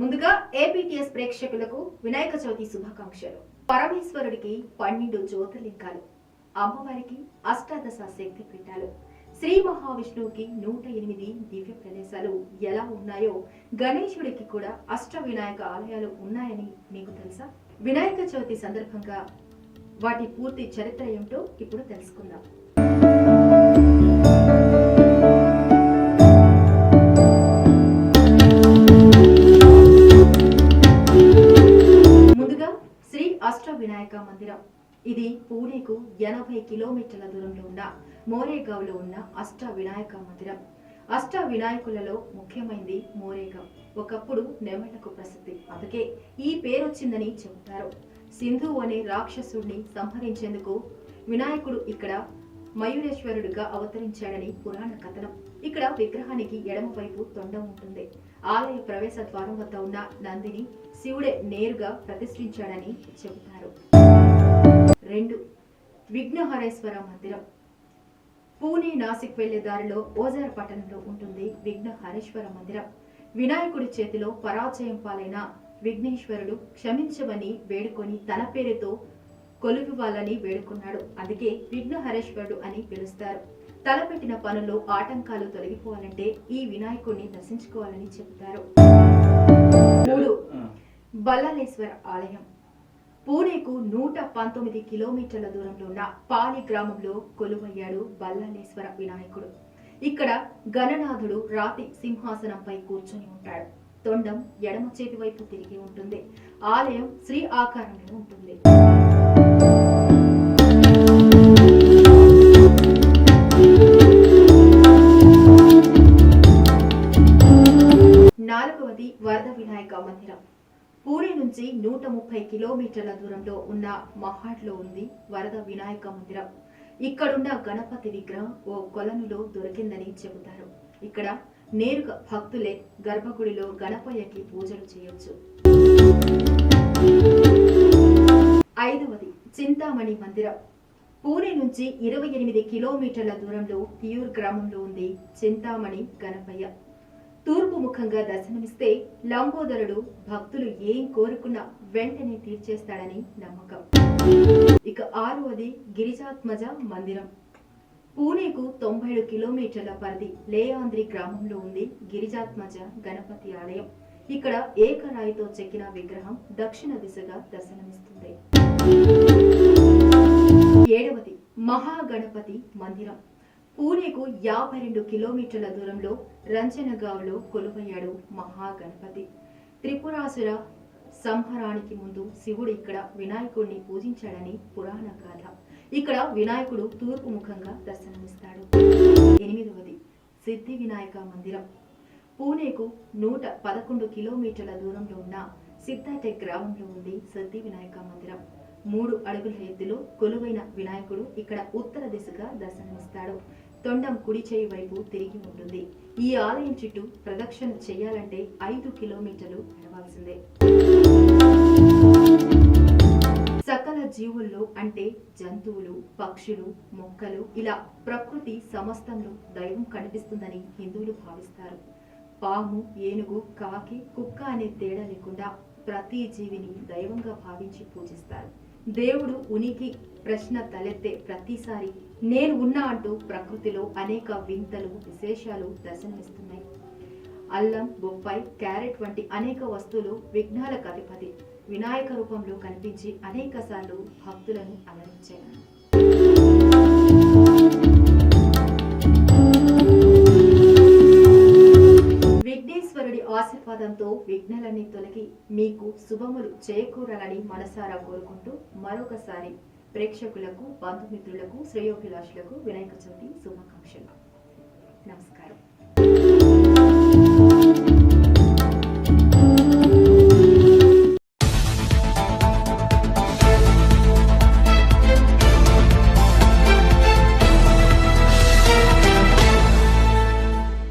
ముందుగా ఏపీటీఎస్ ప్రేక్షకులకు వినాయక చవితి శుభాకాంక్షలు. పరమేశ్వరుడికి 12 జ్యోతిర్లింగాలు, అమ్మవారికి అష్టాదశ శక్తి పీఠాలు, శ్రీ మహావిష్ణువుకి 108 దివ్య ప్రదేశాలు ఎలా ఉన్నాయో గణేశుడికి కూడా అష్ట వినాయక ఆలయాలు ఉన్నాయని మీకు తెలుసా? వినాయక చవితి సందర్భంగా వాటి పూర్తి చరిత్ర ఏమిటో ఇప్పుడు తెలుసుకుందాం. ముందుగా శ్రీ అష్ట వినాయక మందిరం. ఇది పూణేకు 80 కిలోమీటర్ల దూరంలో ఉన్న మోరేగావ్లో ఉన్న అష్ట వినాయక మందిరం. అష్ట వినాయకులలో ముఖ్యమైనది మోరేగావ్. ఒకప్పుడు నెమళ్లకు ప్రసిద్ధి, అందుకే ఈ పేరొచ్చిందని చెబుతారు. సింధు అనే రాక్షసుడిని సంహరించేందుకు వినాయకుడు ఇక్కడ మయూరేశ్వరుడిగా అవతరించాడని పురాణ కథనం. ఇక్కడ విగ్రహానికి ఎడమ వైపు తొండం ఉంటుంది. ఆలయ ప్రవేశ ద్వారం వద్ద ఉన్న నందిని శివుడే నేరుగా ప్రతిష్ఠించాడని చెబుతారు. 2. విఘ్నహరేశ్వర మందిరం. పూణే నాసిక్ వెళ్లే దారిలో ఓజార్ పట్టణంలో ఉంటుంది విఘ్నహరేశ్వర మందిరం. వినాయకుడి చేతిలో పరాజయం పాలైన విఘ్నేశ్వరుడు క్షమించమని వేడుకొని తన పేరుతో కొలువివ్వాలని వేడుకున్నాడు. అందుకే విఘ్నహరేశ్వరుడు అని పిలుస్తారు. తలపెట్టిన పనుల్లో ఆటంకాలు తొలగిపోవాలంటే ఈ వినాయకుడిని దర్శించుకోవాలని చెబుతారు. 3. బల్లాలేశ్వర ఆలయం. పూణేకు 119 కిలోమీటర్ల దూరంలో ఉన్న పాలి గ్రామంలో కొలువయ్యాడు బల్లాలేశ్వర వినాయకుడు. ఇక్కడ గణనాథుడు రాతి సింహాసనంపై కూర్చొని ఉంటాడు. తొండం ఎడమ చేతి వైపు తిరిగి ఉంటుంది. ఆలయం శ్రీ ఆకారంలో ఉంటుంది. 4. వరద వినాయక మందిరం. పూణే నుంచి 130 కిలోమీటర్ల దూరంలో ఉన్న మహాడ్లో ఉంది వరద వినాయక మందిరం. ఇక్కడున్న గణపతి విగ్రహం ఓ కొలనులో దొరికిందని చెబుతారు. ఇక్కడ నేరుగా భక్తులే గర్భగుడిలో గణపయ్యకి పూజలు చేయొచ్చు. 5. చింతామణి మందిరం. పూణే నుంచి 28 కిలోమీటర్ల దూరంలో తియూర్ గ్రామంలో ఉంది చింతామణి గణపయ్య. తూర్పు ముఖంగా దర్శనమిస్తే లంబోదరుడు భక్తులు ఏం కోరుకున్నా వెంటనే తీర్చేస్తాడని నమ్మకం. ఇక 6. గిరిజాత్మజ మందిరం. పూణేకు 97 కిలోమీటర్ల పరిధి లేయాంద్రి గ్రామంలో ఉంది గిరిజాత్మజ గణపతి ఆలయం. ఇక్కడ ఏకరాయితో చెక్కిన విగ్రహం దక్షిణ దిశగా దర్శనమిస్తుంది. 7. మహాగణపతి మందిరం. పూణేకు 52 కిలోమీటర్ల దూరంలో రంజనగావ్లో కొలువయ్యాడు మహాగణపతి. త్రిపురాసుర సంహారానికి ముందు శివుడు ఇక్కడ వినాయకుడిని పూజించాడని పురాణ గాథ. ఇక్కడ వినాయకుడు తూర్పు ముఖంగా దర్శనమిస్తాడు. 8. సిద్ధి వినాయక మందిరం. పూణేకు 111 కిలోమీటర్ల దూరంలో ఉన్న సిద్ధాటెక్ గ్రామంలో ఉంది సిద్ధి వినాయక మందిరం. 3 అడుగుల ఎత్తులో కొలువైన వినాయకుడు ఇక్కడ ఉత్తర దిశగా దర్శనమిస్తాడు. తొండం కుడి చేయి వైపు తిరిగి ఉంటుంది. ఈ ఆలయం చుట్టూ ప్రదక్షిణ చేయాలంటే 5 కిలోమీటర్లు నడవాల్సిందే. సకల జీవుల్లో అంటే జంతువులు, పక్షులు, మొక్కలు ఇలా ప్రకృతి సమస్తంలో దైవం కనిపిస్తుందని హిందువులు భావిస్తారు. పాము, ఏనుగు, కాకి, కుక్క అనే తేడా లేకుండా ప్రతి జీవిని దైవంగా భావించి పూజిస్తారు. దేవుడు ఉనికి ప్రశ్న తలెత్తే ప్రతిసారి నేను ఉన్నా అంటూ ప్రకృతిలో అనేక వింతలు, విశేషాలు దర్శనమిస్తున్నాయి. అల్లం, బొప్పాయి, క్యారెట్ వంటి అనేక వస్తువులు విఘ్నాలకు అధిపతి వినాయక రూపంలో కనిపించి అనేక సార్లు భక్తులను అలరించాయి. విఘ్నేశ్వరుడి ఆశీర్వాదంతో విఘ్నాలన్నీ తొలగి మీకు శుభములు చేకూరాలని మనసారా కోరుకుంటూ మరొకసారి ప్రేక్షకులకు, బంధుమిత్రులకు, శ్రేయోభిలాషులకు వినాయక చవితి శుభాకాంక్షలు. నమస్కారం.